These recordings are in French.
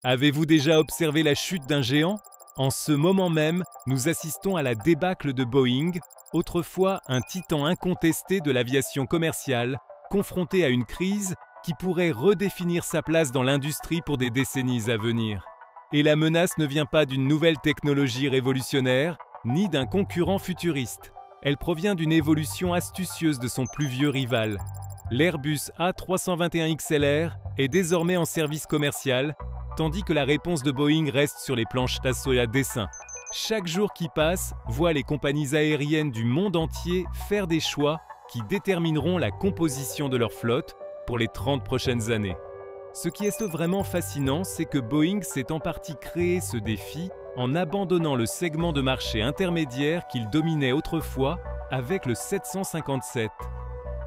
Avez-vous déjà observé la chute d'un géant? En ce moment même, nous assistons à la débâcle de Boeing, autrefois un titan incontesté de l'aviation commerciale, confronté à une crise qui pourrait redéfinir sa place dans l'industrie pour des décennies à venir. Et la menace ne vient pas d'une nouvelle technologie révolutionnaire, ni d'un concurrent futuriste. Elle provient d'une évolution astucieuse de son plus vieux rival. L'Airbus A321XLR est désormais en service commercial, tandis que la réponse de Boeing reste sur les planches d'assaut à dessin. Chaque jour qui passe voit les compagnies aériennes du monde entier faire des choix qui détermineront la composition de leur flotte pour les 30 prochaines années. Ce qui est vraiment fascinant, c'est que Boeing s'est en partie créé ce défi en abandonnant le segment de marché intermédiaire qu'il dominait autrefois avec le 757.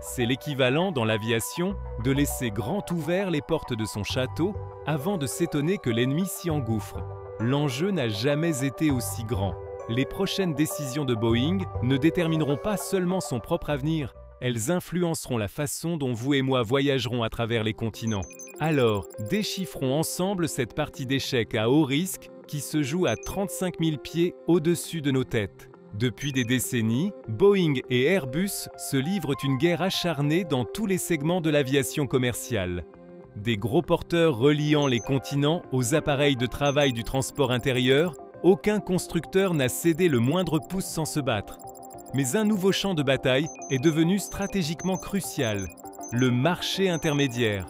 C'est l'équivalent dans l'aviation de laisser grand ouvert les portes de son château avant de s'étonner que l'ennemi s'y engouffre. L'enjeu n'a jamais été aussi grand. Les prochaines décisions de Boeing ne détermineront pas seulement son propre avenir, elles influenceront la façon dont vous et moi voyagerons à travers les continents. Alors, déchiffrons ensemble cette partie d'échecs à haut risque qui se joue à 35 000 pieds au-dessus de nos têtes. Depuis des décennies, Boeing et Airbus se livrent une guerre acharnée dans tous les segments de l'aviation commerciale. Des gros porteurs reliant les continents aux appareils de travail du transport intérieur, aucun constructeur n'a cédé le moindre pouce sans se battre. Mais un nouveau champ de bataille est devenu stratégiquement crucial, le marché intermédiaire.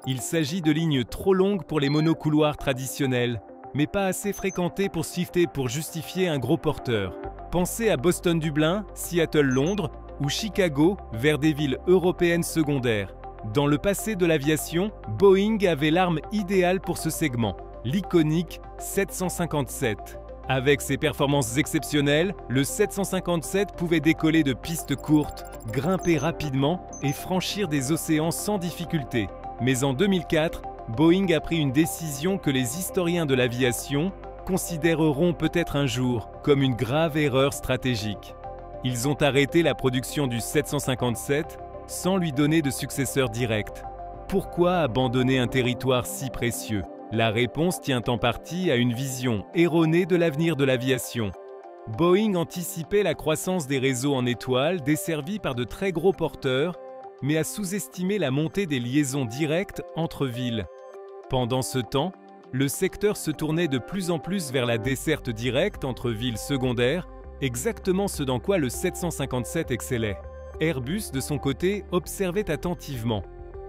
Il s'agit de lignes trop longues pour les monocouloirs traditionnels, mais pas assez fréquentées pour justifier un gros porteur. Pensez à Boston-Dublin, Seattle-Londres ou Chicago vers des villes européennes secondaires. Dans le passé de l'aviation, Boeing avait l'arme idéale pour ce segment, l'iconique 757. Avec ses performances exceptionnelles, le 757 pouvait décoller de pistes courtes, grimper rapidement et franchir des océans sans difficulté. Mais en 2004, Boeing a pris une décision que les historiens de l'aviation considéreront peut-être un jour comme une grave erreur stratégique. Ils ont arrêté la production du 757 sans lui donner de successeur direct. Pourquoi abandonner un territoire si précieux? La réponse tient en partie à une vision erronée de l'avenir de l'aviation. Boeing anticipait la croissance des réseaux en étoiles desservis par de très gros porteurs, mais a sous-estimé la montée des liaisons directes entre villes. Pendant ce temps, le secteur se tournait de plus en plus vers la desserte directe entre villes secondaires, exactement ce dans quoi le 757 excellait. Airbus, de son côté, observait attentivement.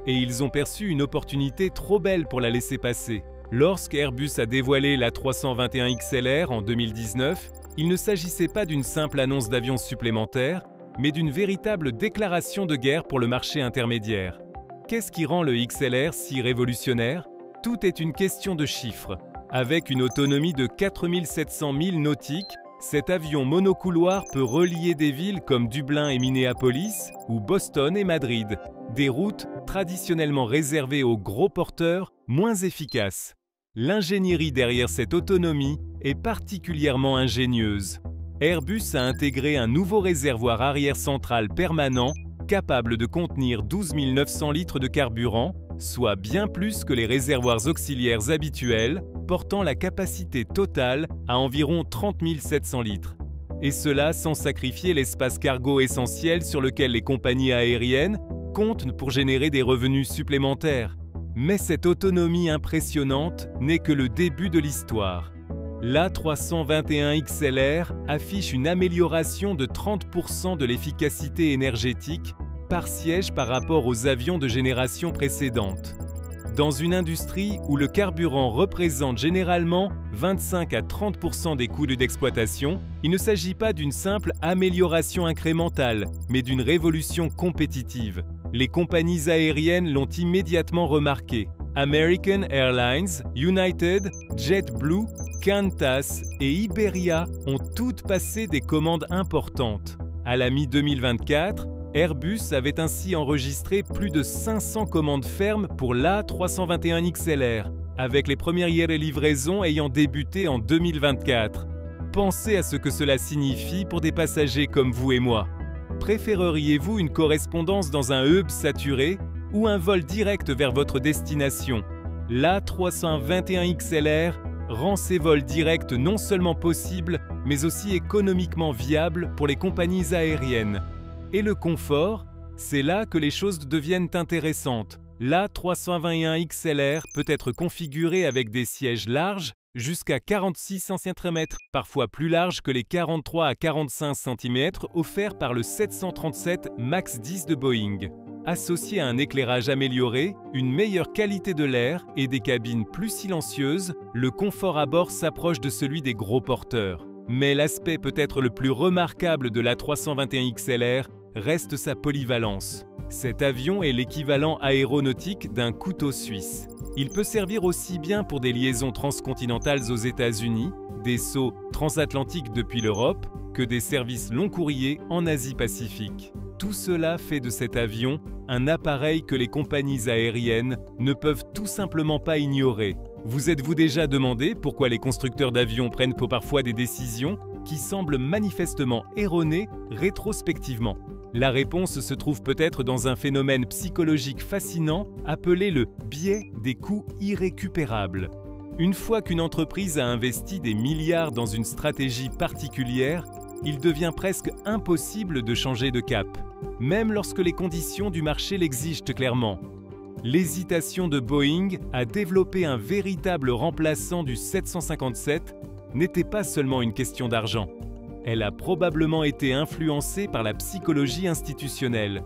Et ils ont perçu une opportunité trop belle pour la laisser passer. Lorsqu'Airbus a dévoilé l'A321XLR en 2019, il ne s'agissait pas d'une simple annonce d'avions supplémentaires, mais d'une véritable déclaration de guerre pour le marché intermédiaire. Qu'est-ce qui rend le XLR si révolutionnaire? Tout est une question de chiffres. Avec une autonomie de 4700 milles nautiques, cet avion monocouloir peut relier des villes comme Dublin et Minneapolis ou Boston et Madrid, des routes traditionnellement réservées aux gros porteurs moins efficaces. L'ingénierie derrière cette autonomie est particulièrement ingénieuse. Airbus a intégré un nouveau réservoir arrière central permanent capable de contenir 12 900 litres de carburant, soit bien plus que les réservoirs auxiliaires habituels, portant la capacité totale à environ 30 700 litres. Et cela sans sacrifier l'espace cargo essentiel sur lequel les compagnies aériennes comptent pour générer des revenus supplémentaires. Mais cette autonomie impressionnante n'est que le début de l'histoire. L'A321XLR affiche une amélioration de 30% de l'efficacité énergétique par siège par rapport aux avions de génération précédente. Dans une industrie où le carburant représente généralement 25 à 30% des coûts d'exploitation, il ne s'agit pas d'une simple amélioration incrémentale, mais d'une révolution compétitive. Les compagnies aériennes l'ont immédiatement remarqué. American Airlines, United, JetBlue, Qantas et Iberia ont toutes passé des commandes importantes. À la mi-2024, Airbus avait ainsi enregistré plus de 500 commandes fermes pour l'A321XLR, avec les premières livraisons ayant débuté en 2024. Pensez à ce que cela signifie pour des passagers comme vous et moi. Préféreriez-vous une correspondance dans un hub saturé ou un vol direct vers votre destination? l'A321XLR rend ces vols directs non seulement possibles, mais aussi économiquement viables pour les compagnies aériennes. Et le confort, c'est là que les choses deviennent intéressantes. L'A321XLR peut être configuré avec des sièges larges, jusqu'à 46 cm, parfois plus larges que les 43 à 45 cm offerts par le 737 MAX 10 de Boeing. Associé à un éclairage amélioré, une meilleure qualité de l'air et des cabines plus silencieuses, le confort à bord s'approche de celui des gros porteurs. Mais l'aspect peut-être le plus remarquable de l'A321XLR reste sa polyvalence. Cet avion est l'équivalent aéronautique d'un couteau suisse. Il peut servir aussi bien pour des liaisons transcontinentales aux États-Unis, des sauts transatlantiques depuis l'Europe, que des services long courriers en Asie-Pacifique. Tout cela fait de cet avion un appareil que les compagnies aériennes ne peuvent tout simplement pas ignorer. Vous êtes-vous déjà demandé pourquoi les constructeurs d'avions prennent parfois des décisions qui semblent manifestement erronées rétrospectivement? La réponse se trouve peut-être dans un phénomène psychologique fascinant appelé le biais des coûts irrécupérables. Une fois qu'une entreprise a investi des milliards dans une stratégie particulière, il devient presque impossible de changer de cap, même lorsque les conditions du marché l'exigent clairement. L'hésitation de Boeing à développer un véritable remplaçant du 757 n'était pas seulement une question d'argent. Elle a probablement été influencée par la psychologie institutionnelle.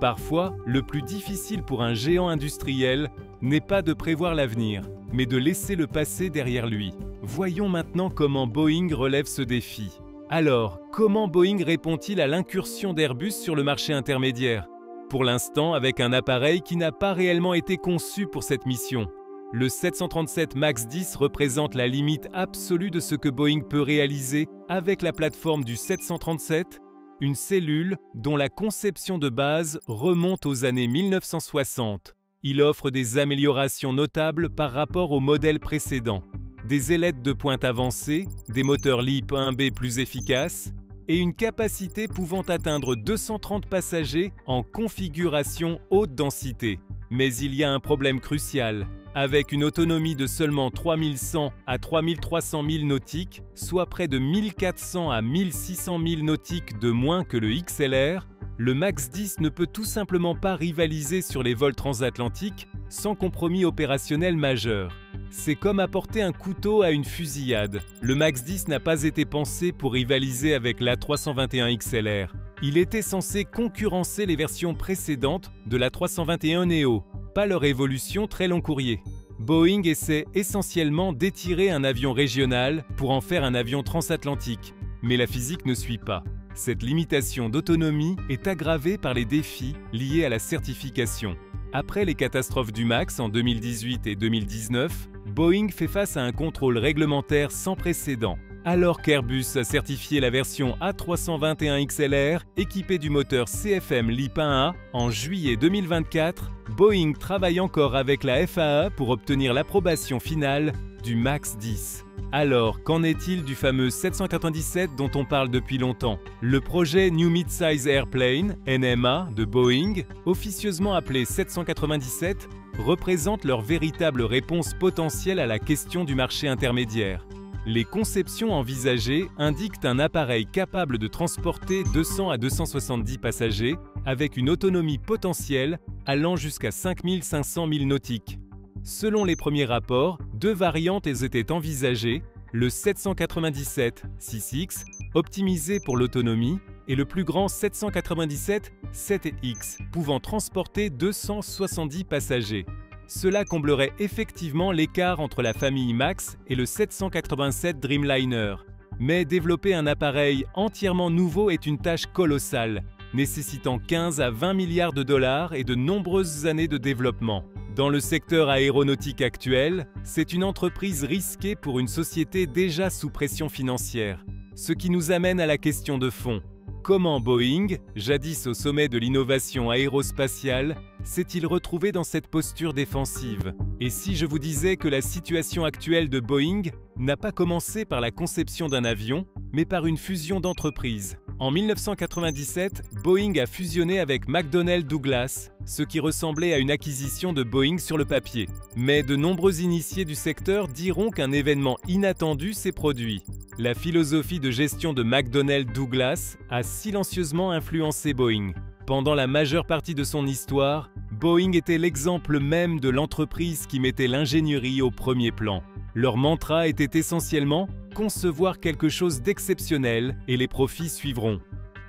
Parfois, le plus difficile pour un géant industriel n'est pas de prévoir l'avenir, mais de laisser le passé derrière lui. Voyons maintenant comment Boeing relève ce défi. Alors, comment Boeing répond-il à l'incursion d'Airbus sur le marché intermédiaire? Pour l'instant, avec un appareil qui n'a pas réellement été conçu pour cette mission. Le 737 MAX 10 représente la limite absolue de ce que Boeing peut réaliser avec la plateforme du 737, une cellule dont la conception de base remonte aux années 1960. Il offre des améliorations notables par rapport au modèle précédent. Des ailettes de pointe avancées, des moteurs LEAP 1B plus efficaces et une capacité pouvant atteindre 230 passagers en configuration haute densité. Mais il y a un problème crucial. Avec une autonomie de seulement 3100 à 3300 milles nautiques, soit près de 1400 à 1600 milles nautiques de moins que le XLR, le MAX 10 ne peut tout simplement pas rivaliser sur les vols transatlantiques sans compromis opérationnel majeur. C'est comme apporter un couteau à une fusillade. Le MAX 10 n'a pas été pensé pour rivaliser avec l'A321XLR. Il était censé concurrencer les versions précédentes de l'A321neo, pas leur évolution très long courrier. Boeing essaie essentiellement d'étirer un avion régional pour en faire un avion transatlantique, mais la physique ne suit pas. Cette limitation d'autonomie est aggravée par les défis liés à la certification. Après les catastrophes du MAX en 2018 et 2019, Boeing fait face à un contrôle réglementaire sans précédent. Alors qu'Airbus a certifié la version A321XLR équipée du moteur CFM LEAP 1A en juillet 2024, Boeing travaille encore avec la FAA pour obtenir l'approbation finale du MAX 10. Alors, qu'en est-il du fameux 797 dont on parle depuis longtemps? Le projet New Midsize Airplane, NMA, de Boeing, officieusement appelé 797, représente leur véritable réponse potentielle à la question du marché intermédiaire. Les conceptions envisagées indiquent un appareil capable de transporter 200 à 270 passagers avec une autonomie potentielle allant jusqu'à 5500 milles nautiques. Selon les premiers rapports, deux variantes étaient envisagées, le 797-6X, optimisé pour l'autonomie, et le plus grand 797-7X, pouvant transporter 270 passagers. Cela comblerait effectivement l'écart entre la famille MAX et le 787 Dreamliner. Mais développer un appareil entièrement nouveau est une tâche colossale, nécessitant 15 à 20 milliards de dollars et de nombreuses années de développement. Dans le secteur aéronautique actuel, c'est une entreprise risquée pour une société déjà sous pression financière. Ce qui nous amène à la question de fond. Comment Boeing, jadis au sommet de l'innovation aérospatiale, s'est-il retrouvé dans cette posture défensive? Et si je vous disais que la situation actuelle de Boeing n'a pas commencé par la conception d'un avion, mais par une fusion d'entreprises? En 1997, Boeing a fusionné avec McDonnell Douglas, ce qui ressemblait à une acquisition de Boeing sur le papier. Mais de nombreux initiés du secteur diront qu'un événement inattendu s'est produit. La philosophie de gestion de McDonnell Douglas a silencieusement influencé Boeing. Pendant la majeure partie de son histoire, Boeing était l'exemple même de l'entreprise qui mettait l'ingénierie au premier plan. Leur mantra était essentiellement « concevoir quelque chose d'exceptionnel et les profits suivront ».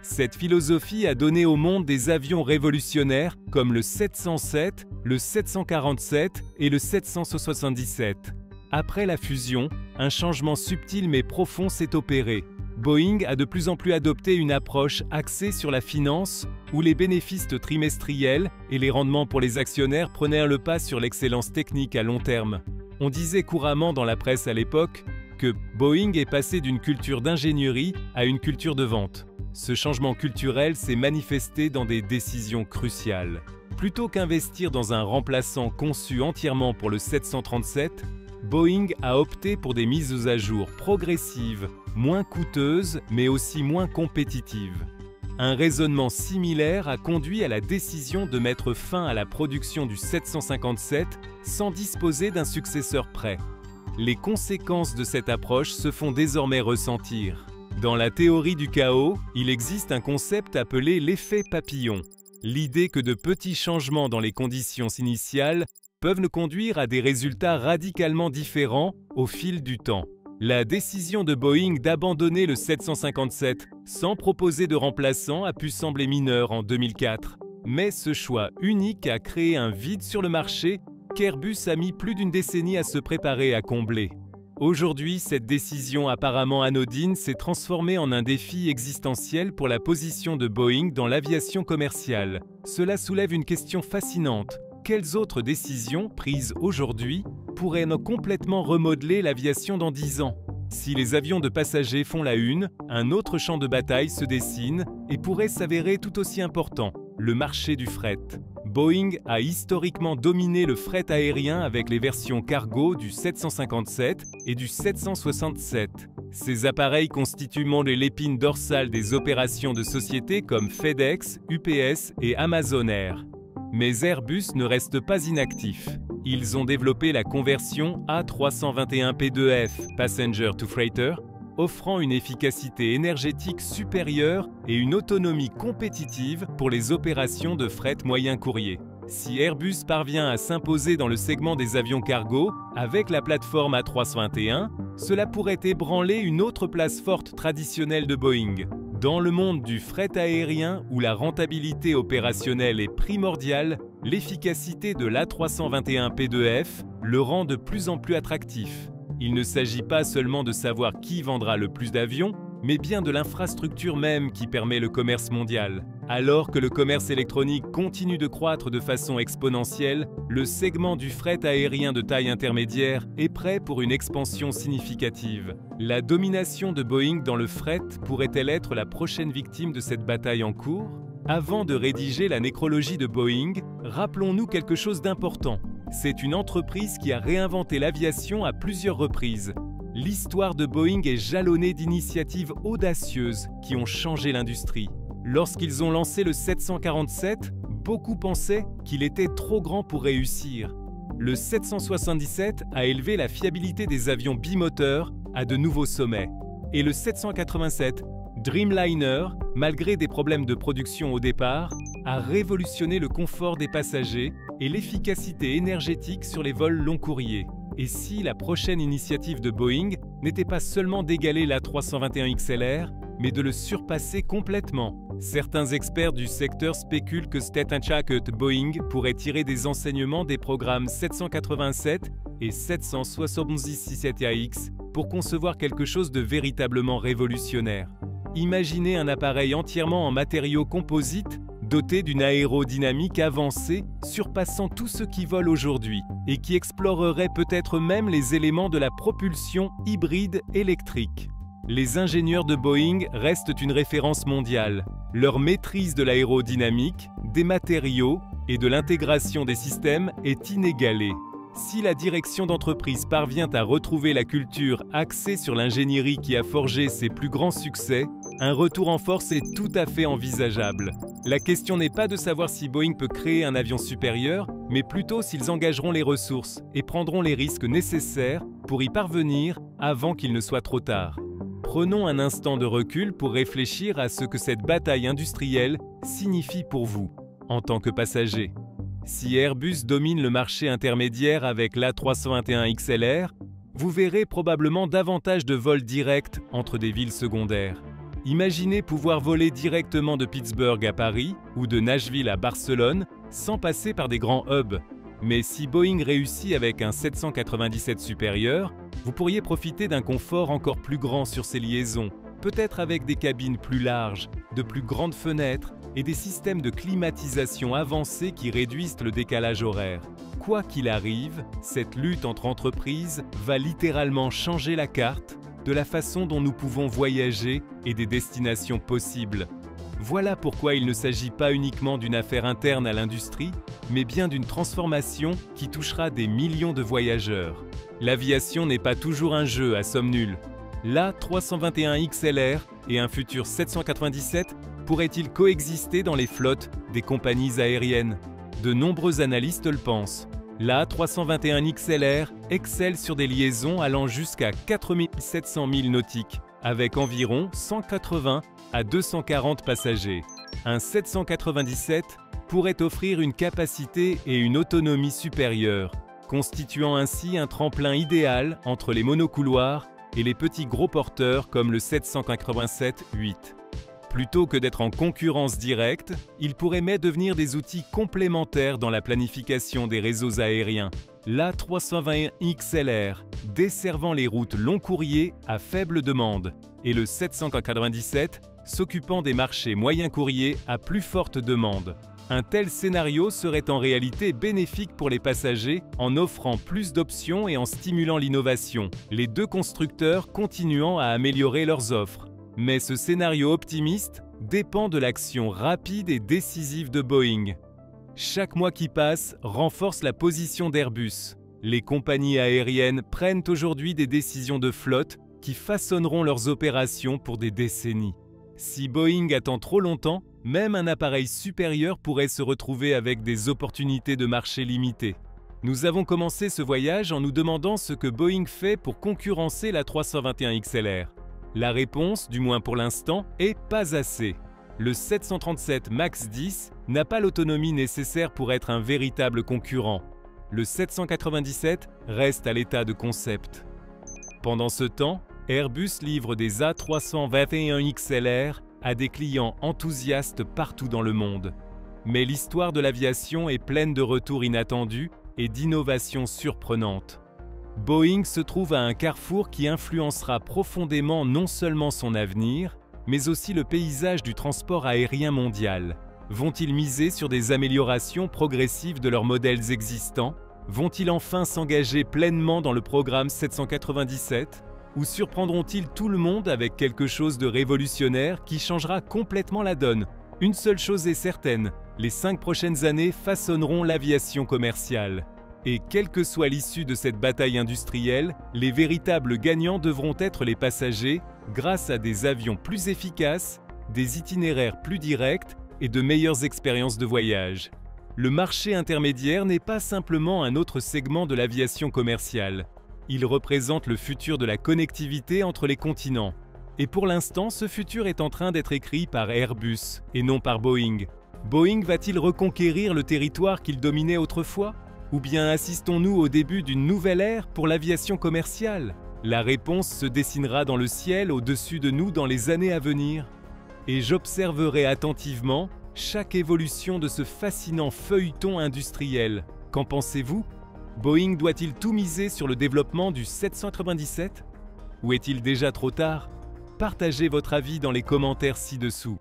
Cette philosophie a donné au monde des avions révolutionnaires comme le 707, le 747 et le 777. Après la fusion, un changement subtil mais profond s'est opéré. Boeing a de plus en plus adopté une approche axée sur la finance, où les bénéfices trimestriels et les rendements pour les actionnaires prenaient le pas sur l'excellence technique à long terme. On disait couramment dans la presse à l'époque que Boeing est passé d'une culture d'ingénierie à une culture de vente. Ce changement culturel s'est manifesté dans des décisions cruciales. Plutôt qu'investir dans un remplaçant conçu entièrement pour le 737, Boeing a opté pour des mises à jour progressives, moins coûteuses mais aussi moins compétitives. Un raisonnement similaire a conduit à la décision de mettre fin à la production du 757 sans disposer d'un successeur prêt. Les conséquences de cette approche se font désormais ressentir. Dans la théorie du chaos, il existe un concept appelé l'effet papillon. L'idée que de petits changements dans les conditions initiales peuvent nous conduire à des résultats radicalement différents au fil du temps. La décision de Boeing d'abandonner le 757 sans proposer de remplaçant a pu sembler mineure en 2004. Mais ce choix unique a créé un vide sur le marché qu'Airbus a mis plus d'une décennie à se préparer à combler. Aujourd'hui, cette décision apparemment anodine s'est transformée en un défi existentiel pour la position de Boeing dans l'aviation commerciale. Cela soulève une question fascinante. Quelles autres décisions prises aujourd'hui pourraient complètement remodeler l'aviation dans 10 ans? Si les avions de passagers font la une, un autre champ de bataille se dessine et pourrait s'avérer tout aussi important, le marché du fret. Boeing a historiquement dominé le fret aérien avec les versions cargo du 757 et du 767. Ces appareils constituent l'épine dorsale des opérations de sociétés comme FedEx, UPS et Amazon Air. Mais Airbus ne reste pas inactif. Ils ont développé la conversion A321P2F, Passenger to Freighter, offrant une efficacité énergétique supérieure et une autonomie compétitive pour les opérations de fret moyen courrier. Si Airbus parvient à s'imposer dans le segment des avions cargo, avec la plateforme A321, cela pourrait ébranler une autre place forte traditionnelle de Boeing. Dans le monde du fret aérien où la rentabilité opérationnelle est primordiale, l'efficacité de l'A321P2F le rend de plus en plus attractif. Il ne s'agit pas seulement de savoir qui vendra le plus d'avions, mais bien de l'infrastructure même qui permet le commerce mondial. Alors que le commerce électronique continue de croître de façon exponentielle, le segment du fret aérien de taille intermédiaire est prêt pour une expansion significative. La domination de Boeing dans le fret pourrait-elle être la prochaine victime de cette bataille en cours? Avant de rédiger la nécrologie de Boeing, rappelons-nous quelque chose d'important. C'est une entreprise qui a réinventé l'aviation à plusieurs reprises. L'histoire de Boeing est jalonnée d'initiatives audacieuses qui ont changé l'industrie. Lorsqu'ils ont lancé le 747, beaucoup pensaient qu'il était trop grand pour réussir. Le 777 a élevé la fiabilité des avions bimoteurs à de nouveaux sommets. Et le 787, Dreamliner, malgré des problèmes de production au départ, a révolutionné le confort des passagers et l'efficacité énergétique sur les vols long courriers. Et si la prochaine initiative de Boeing n'était pas seulement d'égaler l'A321XLR, mais de le surpasser complètement? Certains experts du secteur spéculent que State-and-Tracked Boeing pourrait tirer des enseignements des programmes 787 et 777AX pour concevoir quelque chose de véritablement révolutionnaire. Imaginez un appareil entièrement en matériaux composites, doté d'une aérodynamique avancée, surpassant tout ce qui vole aujourd'hui, et qui explorerait peut-être même les éléments de la propulsion hybride électrique. Les ingénieurs de Boeing restent une référence mondiale. Leur maîtrise de l'aérodynamique, des matériaux et de l'intégration des systèmes est inégalée. Si la direction d'entreprise parvient à retrouver la culture axée sur l'ingénierie qui a forgé ses plus grands succès, un retour en force est tout à fait envisageable. La question n'est pas de savoir si Boeing peut créer un avion supérieur, mais plutôt s'ils engageront les ressources et prendront les risques nécessaires pour y parvenir avant qu'il ne soit trop tard. Prenons un instant de recul pour réfléchir à ce que cette bataille industrielle signifie pour vous, en tant que passager. Si Airbus domine le marché intermédiaire avec l'A321XLR, vous verrez probablement davantage de vols directs entre des villes secondaires. Imaginez pouvoir voler directement de Pittsburgh à Paris ou de Nashville à Barcelone sans passer par des grands hubs. Mais si Boeing réussit avec un 797 supérieur, vous pourriez profiter d'un confort encore plus grand sur ces liaisons, peut-être avec des cabines plus larges, de plus grandes fenêtres et des systèmes de climatisation avancés qui réduisent le décalage horaire. Quoi qu'il arrive, cette lutte entre entreprises va littéralement changer la carte de la façon dont nous pouvons voyager et des destinations possibles. Voilà pourquoi il ne s'agit pas uniquement d'une affaire interne à l'industrie, mais bien d'une transformation qui touchera des millions de voyageurs. L'aviation n'est pas toujours un jeu à somme nulle. L'A321XLR et un futur 797 pourraient-ils coexister dans les flottes des compagnies aériennes? De nombreux analystes le pensent. L'A321XLR excelle sur des liaisons allant jusqu'à 4700 milles nautiques, avec environ 180 à 240 passagers. Un 797 pourrait offrir une capacité et une autonomie supérieures, constituant ainsi un tremplin idéal entre les monocouloirs et les petits gros porteurs comme le 787-8. Plutôt que d'être en concurrence directe, ils pourraient mais devenir des outils complémentaires dans la planification des réseaux aériens. L'A321XLR desservant les routes long courrier à faible demande et le 797 s'occupant des marchés moyen courrier à plus forte demande. Un tel scénario serait en réalité bénéfique pour les passagers en offrant plus d'options et en stimulant l'innovation, les deux constructeurs continuant à améliorer leurs offres. Mais ce scénario optimiste dépend de l'action rapide et décisive de Boeing. Chaque mois qui passe renforce la position d'Airbus. Les compagnies aériennes prennent aujourd'hui des décisions de flotte qui façonneront leurs opérations pour des décennies. Si Boeing attend trop longtemps, même un appareil supérieur pourrait se retrouver avec des opportunités de marché limitées. Nous avons commencé ce voyage en nous demandant ce que Boeing fait pour concurrencer la 321XLR. La réponse, du moins pour l'instant, est pas assez. Le 737 MAX 10 n'a pas l'autonomie nécessaire pour être un véritable concurrent. Le 797 reste à l'état de concept. Pendant ce temps, Airbus livre des A321XLR à des clients enthousiastes partout dans le monde. Mais l'histoire de l'aviation est pleine de retours inattendus et d'innovations surprenantes. Boeing se trouve à un carrefour qui influencera profondément non seulement son avenir, mais aussi le paysage du transport aérien mondial. Vont-ils miser sur des améliorations progressives de leurs modèles existants? Vont-ils enfin s'engager pleinement dans le programme 797? Ou surprendront-ils tout le monde avec quelque chose de révolutionnaire qui changera complètement la donne? Une seule chose est certaine, les 5 prochaines années façonneront l'aviation commerciale. Et quelle que soit l'issue de cette bataille industrielle, les véritables gagnants devront être les passagers grâce à des avions plus efficaces, des itinéraires plus directs et de meilleures expériences de voyage. Le marché intermédiaire n'est pas simplement un autre segment de l'aviation commerciale. Il représente le futur de la connectivité entre les continents. Et pour l'instant, ce futur est en train d'être écrit par Airbus et non par Boeing. Boeing va-t-il reconquérir le territoire qu'il dominait autrefois? Ou bien assistons-nous au début d'une nouvelle ère pour l'aviation commerciale? La réponse se dessinera dans le ciel au-dessus de nous dans les années à venir. Et j'observerai attentivement chaque évolution de ce fascinant feuilleton industriel. Qu'en pensez-vous? Boeing doit-il tout miser sur le développement du 797? Ou est-il déjà trop tard? Partagez votre avis dans les commentaires ci-dessous.